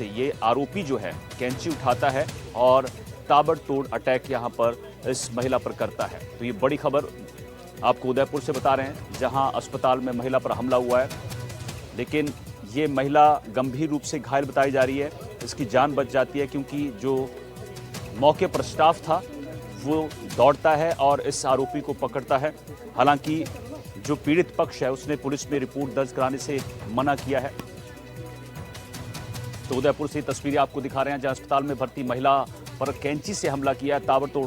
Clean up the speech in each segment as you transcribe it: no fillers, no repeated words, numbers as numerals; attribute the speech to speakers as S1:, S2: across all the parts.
S1: ये आरोपी जो है कैंची उठाता है और ताबड़तोड़ अटैक यहां पर इस महिला पर करता है। तो ये बड़ी खबर आपको उदयपुर से बता रहे हैं, जहां अस्पताल में महिला पर हमला हुआ है, लेकिन ये महिला गंभीर रूप से घायल बताई जा रही है। इसकी जान बच जाती है क्योंकि जो मौके पर स्टाफ था वो दौड़ता है और इस आरोपी को पकड़ता है। हालांकि जो पीड़ित पक्ष है उसने पुलिस में रिपोर्ट दर्ज कराने से मना किया है। तो उदयपुर से तस्वीरें आपको दिखा रहे हैं, जहां अस्पताल में भर्ती महिला पर कैंची से हमला किया है, ताबड़तोड़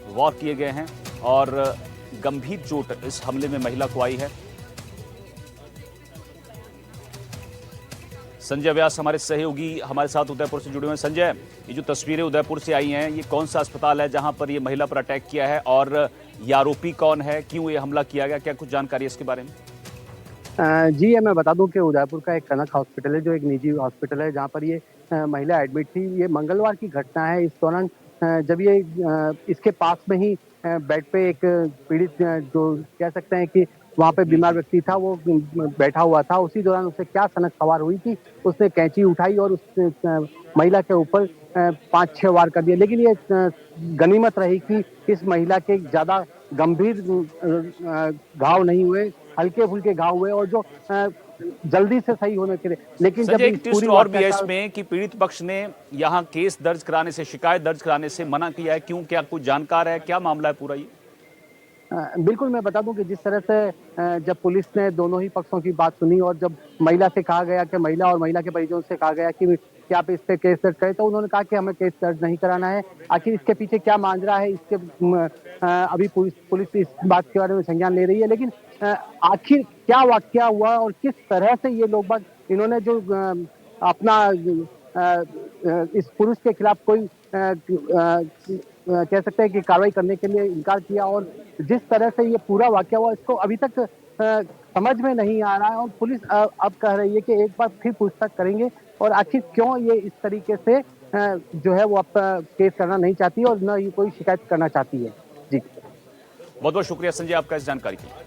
S1: वार किए गए हैं और गंभीर चोट इस हमले में महिला को आई है। संजय व्यास हमारे सहयोगी हमारे साथ उदयपुर से जुड़े हुए हैं। संजय, ये जो तस्वीरें उदयपुर से आई हैं, ये कौन सा अस्पताल है जहां पर ये महिला पर अटैक किया है और ये आरोपी कौन है, क्यों ये हमला किया गया, क्या कुछ जानकारी है इसके बारे में?
S2: जी मैं बता दूं कि उदयपुर का एक कनक हॉस्पिटल है, जो एक निजी हॉस्पिटल है, जहां पर ये महिला एडमिट थी। ये मंगलवार की घटना है। इस दौरान जब ये इसके पास में ही बेड पे एक पीड़ित, जो कह सकते हैं कि वहां पे बीमार व्यक्ति था, वो बैठा हुआ था। उसी दौरान उसे क्या सनक सवार हुई कि उसने कैंची उठाई और उस महिला के ऊपर 5-6 वार कर दिए। लेकिन ये गनीमत रही कि इस महिला के ज्यादा गंभीर घाव नहीं हुए, हल्के फुल्के घाव हुए और जो जल्दी से सही होने के लिए। लेकिन जब
S1: एक ट्विस्ट और भी है इसमें कि पीड़ित पक्ष ने यहाँ केस दर्ज कराने से, शिकायत दर्ज कराने से मना किया है। क्यों, क्या कुछ जानकार है, क्या मामला है पूरा ये?
S2: बिल्कुल, मैं बता दूं कि जिस तरह से जब पुलिस ने दोनों ही पक्षों की बात सुनी और जब महिला से कहा गया कि महिला और महिला के परिजनों से कहा गया कि क्या आप इस पे केस दर्ज करें, तो उन्होंने कहा कि हमें केस दर्ज नहीं कराना है। आखिर इसके पीछे क्या मांझरा है, इसके अभी पुलिस इस बात के बारे में संज्ञान ले रही है। लेकिन आखिर क्या वाकया हुआ और किस तरह से ये लोग बात, इन्होंने जो अपना इस पुरुष के खिलाफ कोई कह सकते हैं कि कार्रवाई करने के लिए इनकार किया और जिस तरह से ये पूरा वाकया हुआ, इसको अभी तक समझ में नहीं आ रहा है। और पुलिस अब कह रही है कि एक बार फिर पूछताछ करेंगे और आखिर क्यों ये इस तरीके से जो है वो अब केस करना नहीं चाहती और न ही कोई शिकायत करना चाहती है। जी,
S1: बहुत बहुत शुक्रिया संजय आपका इस जानकारी के लिए।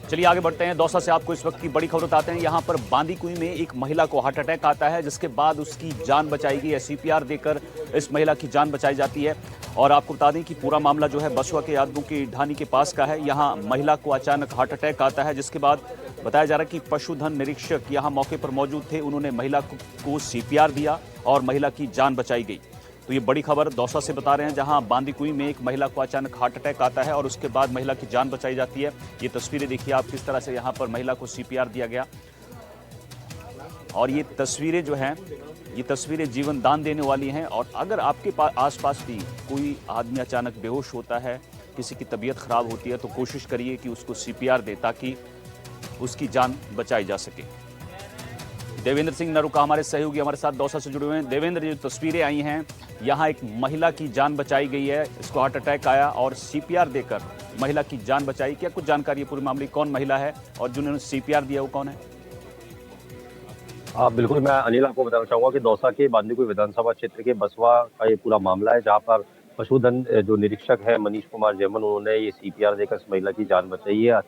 S1: चलिए आगे बढ़ते हैं। दौसा से आपको इस वक्त की बड़ी खबर बताते हैं। यहां पर बांदीकुई में एक महिला को हार्ट अटैक आता है, जिसके बाद उसकी जान बचाई गई है। सीपीआर देकर इस महिला की जान बचाई जाती है। और आपको बता दें कि पूरा मामला जो है बसुआ के यादवों की ढानी के पास का है। यहां महिला को अचानक हार्ट अटैक आता है, जिसके बाद बताया जा रहा है कि पशुधन निरीक्षक यहां मौके पर मौजूद थे। उन्होंने महिला को सीपीआर दिया और महिला की जान बचाई गई। तो ये बड़ी खबर दौसा से बता रहे हैं, जहां बांदीकुई में एक महिला को अचानक हार्ट अटैक आता है और उसके बाद महिला की जान बचाई जाती है। ये तस्वीरें देखिए आप, किस तरह से यहां पर महिला को सीपीआर दिया गया। और ये तस्वीरें जो हैं, ये तस्वीरें जीवन दान देने वाली हैं। और अगर आपके पास आसपास भी कोई आदमी अचानक बेहोश होता है, किसी की तबीयत खराब होती है, तो कोशिश करिए कि उसको सीपीआर दे, ताकि उसकी जान बचाई जा सके। देवेंद्र सिंह नरुका हमारे सहयोगी हमारे साथ दौसा से जुड़े हुए हैं। देवेंद्र, जो तस्वीरें आई हैं, यहाँ एक महिला की जान बचाई गई है, इसको हार्ट अटैक आया और सीपीआर देकर महिला की जान बचाई। क्या कुछ जानकारी है पूरे मामले, कौन महिला है और जिन्होंने सीपीआर दिया वो कौन है?
S3: बिल्कुल, मैं अनिल आपको बताना चाहूंगा कि दौसा के बांदीकुई विधानसभा क्षेत्र के बसवा का ये पूरा मामला है, जहां पर पशुधन जो निरीक्षक है मनीष कुमार जैमन, उन्होंने ये सीपीआर देकर इस महिला की जान बचाई है।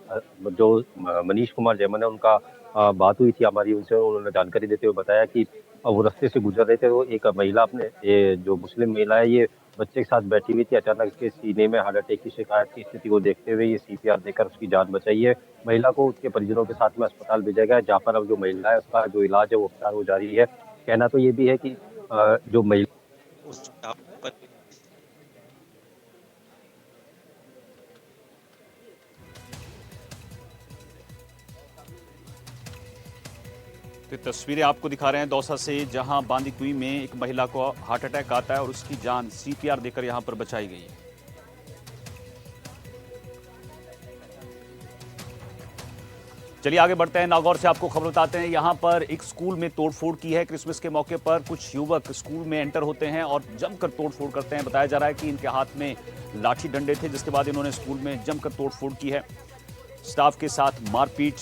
S3: जो मनीष कुमार जैमन है, उनका बात हुई थी हमारी उनसे, उन्होंने जानकारी देते हुए बताया कि वो रास्ते से गुजर रहे थे, तो एक महिला, अपने ये जो मुस्लिम महिला है, ये बच्चे के साथ बैठी हुई थी। अचानक इसके सीने में हार्ट अटैक की शिकायत की स्थिति को देखते हुए ये सीपीआर देकर उसकी जान बचाई है। महिला को उसके परिजनों के साथ में अस्पताल भेजा गया है, जहाँ पर अब जो महिला है उसका जो इलाज है वो उपचार हो जारी है। कहना तो ये भी है कि जो महिला
S1: तो तस्वीरें आपको दिखा रहे हैं दौसा से, जहां बांदीकुई में एक महिला को हार्ट अटैक आता है और उसकी जान सीपीआर देकर यहां पर बचाई गई है। चलिए आगे बढ़ते हैं। नागौर से आपको खबर बताते हैं। यहां पर एक स्कूल में तोड़फोड़ की है। क्रिसमस के मौके पर कुछ युवक स्कूल में एंटर होते हैं और जमकर तोड़फोड़ करते हैं। बताया जा रहा है कि इनके हाथ में लाठी डंडे थे, जिसके बाद इन्होंने स्कूल में जमकर तोड़फोड़ की है। स्टाफ के साथ मारपीट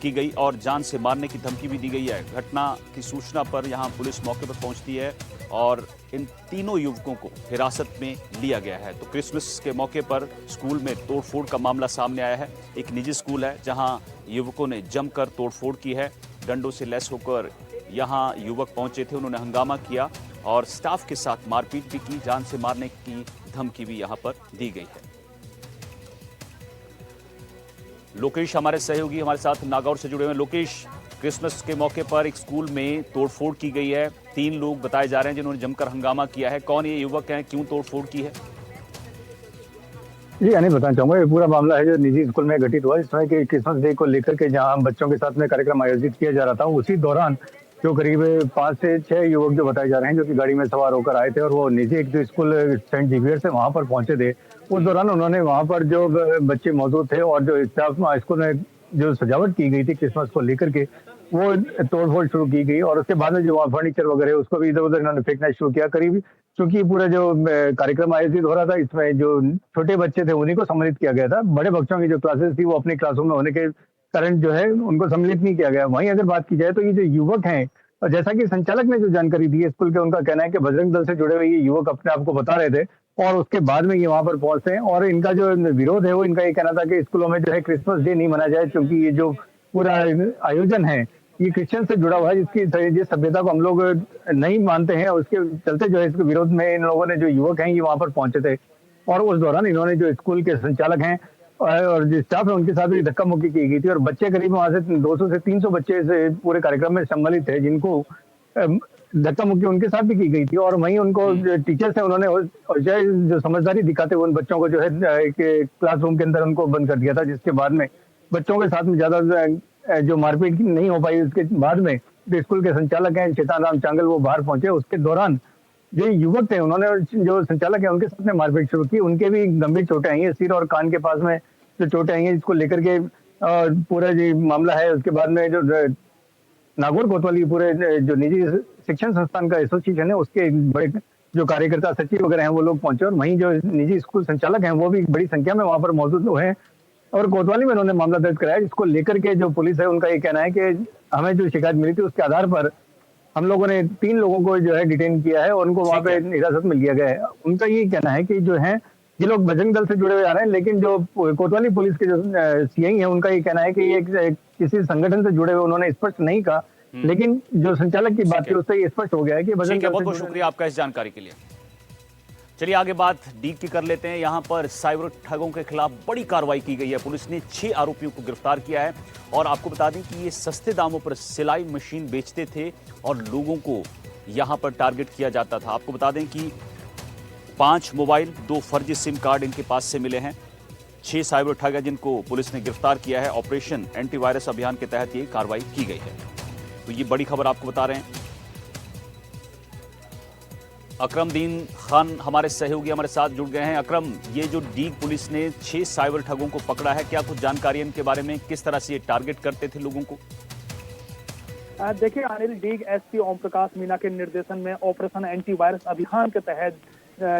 S1: की गई और जान से मारने की धमकी भी दी गई है। घटना की सूचना पर यहां पुलिस मौके पर पहुंचती है और इन तीनों युवकों को हिरासत में लिया गया है। तो क्रिसमस के मौके पर स्कूल में तोड़फोड़ का मामला सामने आया है। एक निजी स्कूल है जहां युवकों ने जमकर तोड़फोड़ की है। डंडों से लैस होकर यहां युवक पहुंचे थे, उन्होंने हंगामा किया और स्टाफ के साथ मारपीट भी की, जान से मारने की धमकी भी यहां पर दी गई है। लोकेश हमारे सहयोगी हमारे साथ नागौर से जुड़े हुए हैं। लोकेश, क्रिसमस के मौके पर एक स्कूल में तोड़फोड़ की गई है। 3 लोग बताए जा रहे हैं जिन्होंने जमकर हंगामा किया है। कौन ये युवक हैं, क्यों तोड़फोड़ की है?
S4: जी, अनिल बताना चाहूंगा, ये पूरा मामला है जो निजी स्कूल में घटित हुआ इसमें कि क्रिसमस डे को लेकर के जहां बच्चों के साथ में कार्यक्रम आयोजित किया जा रहा था, उसी दौरान जो करीब 5 से 6 युवक जो बताए जा रहे हैं जो कि गाड़ी में सवार होकर आए थे और वो निजी एक जो स्कूल सेंट जेवियर से वहां पर पहुंचे थे। उस दौरान उन्होंने वहां पर जो बच्चे मौजूद थे और जो स्टाफ स्कूल में जो सजावट की गई थी क्रिसमस को लेकर के, वो तोड़फोड़ शुरू की गई और उसके बाद में जो वहाँ फर्नीचर वगैरह उसको भी इधर उधर इन्होंने फेंकना शुरू किया। करीब क्योंकि पूरा जो कार्यक्रम आयोजित हो रहा था इसमें जो छोटे बच्चे थे उन्हीं को सम्मिलित किया गया था। बड़े बच्चों की जो क्लासेस थी वो अपनी क्लासों में होने के कारण जो है उनको सम्मिलित नहीं किया गया। वहीं अगर बात की जाए तो ये जो युवक हैं, और जैसा कि संचालक ने जो जानकारी दी है स्कूल के, उनका कहना है कि बजरंग दल से जुड़े हुए ये युवक अपने आप को बता रहे थे और उसके बाद में ये वहां पर पहुंचते हैं और इनका जो विरोध है वो इनका ये कहना था कि स्कूलों में जो है क्रिसमस डे नहीं मनाया जाए क्योंकि ये जो पूरा आयोजन है ये क्रिश्चियन से जुड़ा हुआ है, जिसकी जिस सभ्यता को हम लोग नहीं मानते हैं। उसके चलते जो है इसके विरोध में इन लोगों ने जो युवक हैं ये वहां पर पहुंचे थे और उस दौरान इन्होंने जो स्कूल के संचालक हैं और जो स्टाफ है उनके साथ भी धक्का मुक्की की गई थी और बच्चे करीब वहां से 200 से 300 बच्चे इस पूरे कार्यक्रम में सम्मिलित थे जिनको धक्का मुक्की उनके साथ भी की गई थी। और वहीं उनको जो टीचर्स है उन्होंने जो समझदारी दिखाते हुए उन बच्चों को जो है क्लासरूम के अंदर उनको बंद कर दिया था, जिसके बाद में बच्चों के साथ में ज्यादा जो मारपीट नहीं हो पाई। उसके बाद में जो स्कूल के संचालक हैं चेतन राम चांगल वो बाहर पहुंचे। उसके दौरान जो युवक थे उन्होंने जो संचालक है उनके साथ में मारपीट शुरू की। उनके भी गंभीर चोटें आई हैं, सिर और कान के पास में जो चोटें आई हैं, इसको लेकर के पूरा जो मामला है। उसके बाद में जो नागौर कोतवाली पूरे जो निजी शिक्षण संस्थान का एसोसिएशन है उसके बड़े जो कार्यकर्ता सचिव वगैरह हैं वो लोग पहुंचे और वहीं जो निजी स्कूल संचालक हैं वो भी बड़ी संख्या में वहां पर मौजूद हुए और कोतवाली में उन्होंने मामला दर्ज कराया, जिसको लेकर के जो पुलिस है उनका ये कहना है कि हमें जो शिकायत मिली थी उसके आधार पर हम लोगों ने 3 लोगों को जो है डिटेन किया है और उनको वहां पे हिरासत में लिया गया है। उनका ये कहना है कि जो है ये लोग बजरंग दल से जुड़े हुए आ रहे हैं, लेकिन जो कोतवाली पुलिस के जो सीआई है उनका ये कहना है कि ये किसी संगठन से जुड़े हुए उन्होंने स्पष्ट नहीं कहा, लेकिन जो संचालक की बात थी उससे ये स्पष्ट हो गया है कि बजरंग दल से।
S1: बहुत बहुत शुक्रिया आपका इस जानकारी के लिए। चलिए आगे बात डीग की कर लेते हैं। यहां पर साइबर ठगों के खिलाफ बड़ी कार्रवाई की गई है। पुलिस ने 6 आरोपियों को गिरफ्तार किया है और आपको बता दें कि ये सस्ते दामों पर सिलाई मशीन बेचते थे और लोगों को यहां पर टारगेट किया जाता था। आपको बता दें कि 5 मोबाइल, 2 फर्जी सिम कार्ड इनके पास से मिले हैं। 6 साइबर ठग है जिनको पुलिस ने गिरफ्तार किया है। ऑपरेशन एंटीवायरस अभियान के तहत ये कार्रवाई की गई है। तो ये बड़ी खबर आपको बता रहे हैं। अकरमदीन खान हमारे सहयोगी हमारे साथ जुड़ गए हैं। अकरम, ये जो डीग पुलिस ने 6 साइबर ठगों को पकड़ा है, क्या कुछ जानकारी इनके बारे में, किस तरह से ये टारगेट करते थे लोगों को?
S5: देखिए अनिल, डीग एसपी ओम प्रकाश मीना के निर्देशन में ऑपरेशन एंटीवायरस अभियान के तहत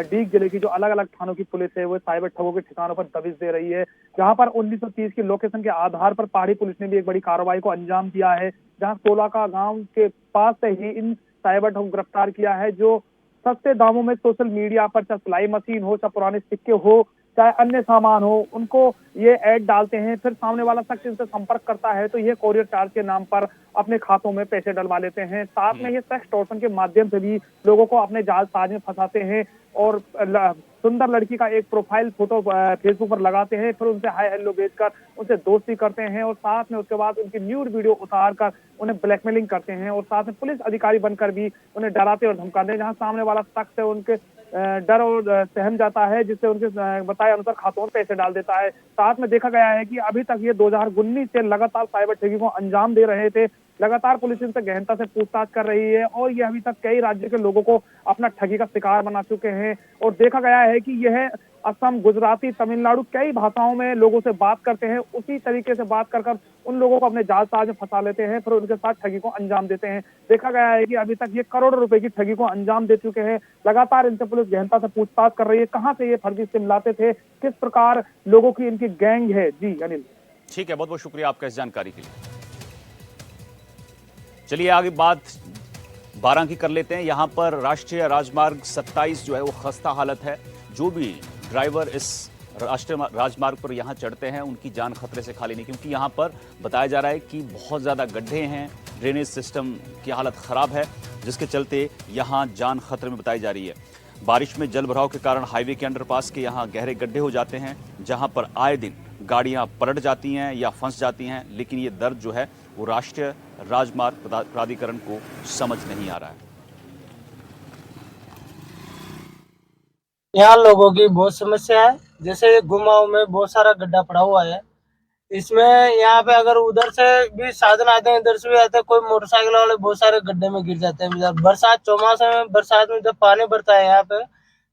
S5: डीग जिले की जो अलग अलग थानों की पुलिस है वो साइबर ठगों के ठिकानों पर दबिश दे रही है। जहां पर 1930 की लोकेशन के आधार पर पहाड़ी पुलिस ने भी एक बड़ी कार्रवाई को अंजाम दिया है, जहां कोलाका गांव के पास से ही इन साइबर ठगों को गिरफ्तार किया है, जो सस्ते दामों में सोशल मीडिया पर चाहे सिलाई मशीन हो, चाहे पुराने सिक्के हो, चाहे अन्य सामान हो, उनको ये ऐड डालते हैं। फिर सामने वाला शख्स इनसे संपर्क करता है तो ये कोरियर चार्ज के नाम पर अपने खातों में पैसे डलवा लेते हैं। साथ में ये सेक्स टॉर्शन के माध्यम से भी लोगों को अपने जाल साज में फंसाते हैं और सुंदर लड़की का एक प्रोफाइल फोटो फेसबुक पर लगाते हैं, फिर उनसे हाय हेलो भेजकर उनसे दोस्ती करते हैं और साथ में उसके बाद उनकी न्यूड वीडियो उतार कर उन्हें ब्लैकमेलिंग करते हैं और साथ में पुलिस अधिकारी बनकर भी उन्हें डराते और धमकाते हैं। जहां सामने वाला शख्स है उनके डर और सहम जाता है, जिससे उनके बताए अनुसार खातों में पैसे डाल देता है। साथ में देखा गया है कि अभी तक ये 2019 से लगातार साइबर ठगी को अंजाम दे रहे थे। लगातार पुलिस इनसे गहनता से पूछताछ कर रही है और ये अभी तक कई राज्यों के लोगों को अपना ठगी का शिकार बना चुके हैं और देखा गया है कि यह असम, गुजराती, तमिलनाडु कई भाषाओं में लोगों से बात करते हैं। उसी तरीके से बात कर उन लोगों को अपने जाल साज में फंसा लेते हैं, फिर उनके साथ ठगी को अंजाम देते हैं। देखा गया है कि अभी तक ये करोड़ों रुपए की ठगी को अंजाम दे चुके हैं। लगातार इनसे पुलिस गहनता से पूछताछ कर रही है, कहाँ से ये फर्जी सिम लाते थे, किस प्रकार लोगों की इनकी गैंग है। जी अनिल,
S1: ठीक है, बहुत बहुत शुक्रिया आपका इस जानकारी के लिए। चलिए आगे बात 12 की कर लेते हैं। यहाँ पर राष्ट्रीय राजमार्ग 27 जो है वो खस्ता हालत है। जो भी ड्राइवर इस राष्ट्रीय राजमार्ग पर यहाँ चढ़ते हैं उनकी जान खतरे से खाली नहीं, क्योंकि यहाँ पर बताया जा रहा है कि बहुत ज़्यादा गड्ढे हैं, ड्रेनेज सिस्टम की हालत ख़राब है, जिसके चलते यहाँ जान खतरे में बताई जा रही है। बारिश में जल भराव के कारण हाईवे के अंडरपास के यहाँ गहरे गड्ढे हो जाते हैं, जहाँ पर आए दिन गाड़ियाँ पलट जाती हैं या फंस जाती हैं। लेकिन ये दर्द जो है वो राष्ट्रीय राजमार्ग प्राधिकरण को समझ नहीं आ रहा है।
S6: यहाँ लोगों की बहुत समस्या है। जैसे गुमाओं में बहुत सारा गड्ढा पड़ा हुआ है, इसमें यहाँ पे अगर उधर से भी साधन आते हैं, इधर से भी आते हैं, कोई मोटरसाइकिल वाले बहुत सारे गड्ढे में गिर जाते हैं। बरसात चौमासे में, बरसात में जब पानी भरता है यहाँ पे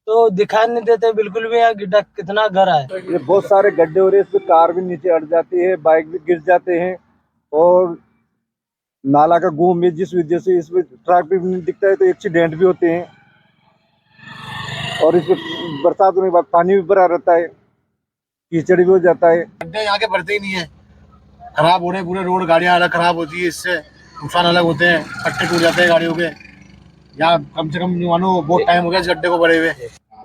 S6: तो दिखाई नहीं देते बिल्कुल भी यहाँ गड्ढा कितना गहरा है।
S7: ये बहुत सारे गड्ढे हो रहे हैं, इसमें कार भी नीचे अट जाती है, बाइक भी गिर जाते हैं और नाला का घूम भी, जिस वजह से इसमें ट्रक भी नहीं दिखता है तो एक्सीडेंट भी होते हैं। और इसमें बरसात में पानी भी भरा रहता है, कीचड़ भी हो जाता है।
S8: गड्ढे यहाँ के भरते ही नहीं है, खराब हो रहे पूरे रोड, गाड़ियाँ अलग खराब होती है, इससे नुकसान अलग होते हैं, पट्टे टूट जाते हैं गाड़ियों के। यहाँ कम से कम मानो बहुत टाइम हो गया इस गड्ढे को भरे हुए।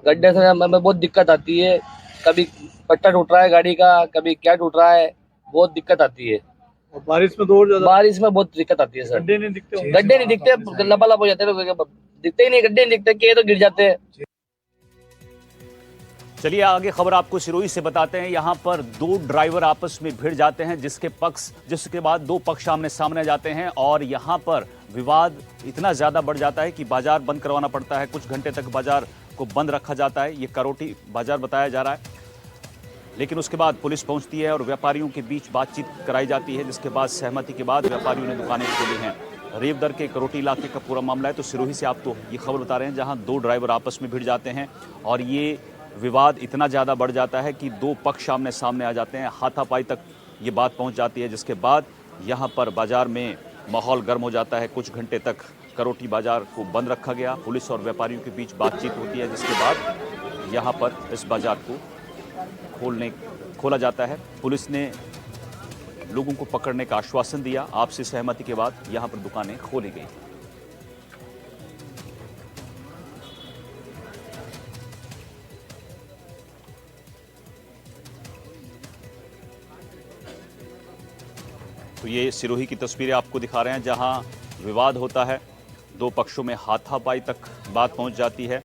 S6: गड्ढे से हमें बहुत दिक्कत आती है, कभी पट्टा टूट रहा है गाड़ी का, कभी क्या टूट रहा है, बहुत दिक्कत आती है।
S8: और बारिश में तो और ज्यादा,
S6: बारिश में बहुत दिक्कत आती है सर।
S8: गड्ढे नहीं दिखते,
S6: लबालब हो जाते हैं, दिखते ही नहीं, गड्ढे नहीं दिखते, के तो गिर जाते हैं।
S1: चलिए आगे खबर आपको सिरोही से बताते हैं। यहाँ पर दो ड्राइवर आपस में भिड़ जाते हैं, जिसके बाद दो पक्ष आमने सामने जाते हैं और यहाँ पर विवाद इतना ज्यादा बढ़ जाता है कि बाजार बंद करवाना पड़ता है। कुछ घंटे तक बाजार को बंद रखा जाता है। ये करोटी बाजार बताया जा रहा है, लेकिन उसके बाद पुलिस पहुंचती है और व्यापारियों के बीच बातचीत कराई जाती है, जिसके बाद सहमति के बाद व्यापारियों ने दुकानें खोली हैं। रेवदर के करोटी इलाके का पूरा मामला है। तो सिरोही से आपको ये खबर बता रहे हैं, जहाँ दो ड्राइवर आपस में भिड़ जाते हैं और ये विवाद इतना ज़्यादा बढ़ जाता है कि दो पक्ष आमने सामने आ जाते हैं, हाथापाई तक ये बात पहुंच जाती है, जिसके बाद यहाँ पर बाजार में माहौल गर्म हो जाता है। कुछ घंटे तक करोटी बाजार को बंद रखा गया, पुलिस और व्यापारियों के बीच बातचीत होती है, जिसके बाद यहाँ पर इस बाजार को खोला जाता है। पुलिस ने लोगों को पकड़ने का आश्वासन दिया। आपसी सहमति के बाद यहाँ पर दुकानें खोली गई। तो ये सिरोही की तस्वीरें आपको दिखा रहे हैं, जहां विवाद होता है, दो पक्षों में हाथापाई तक बात पहुंच जाती है।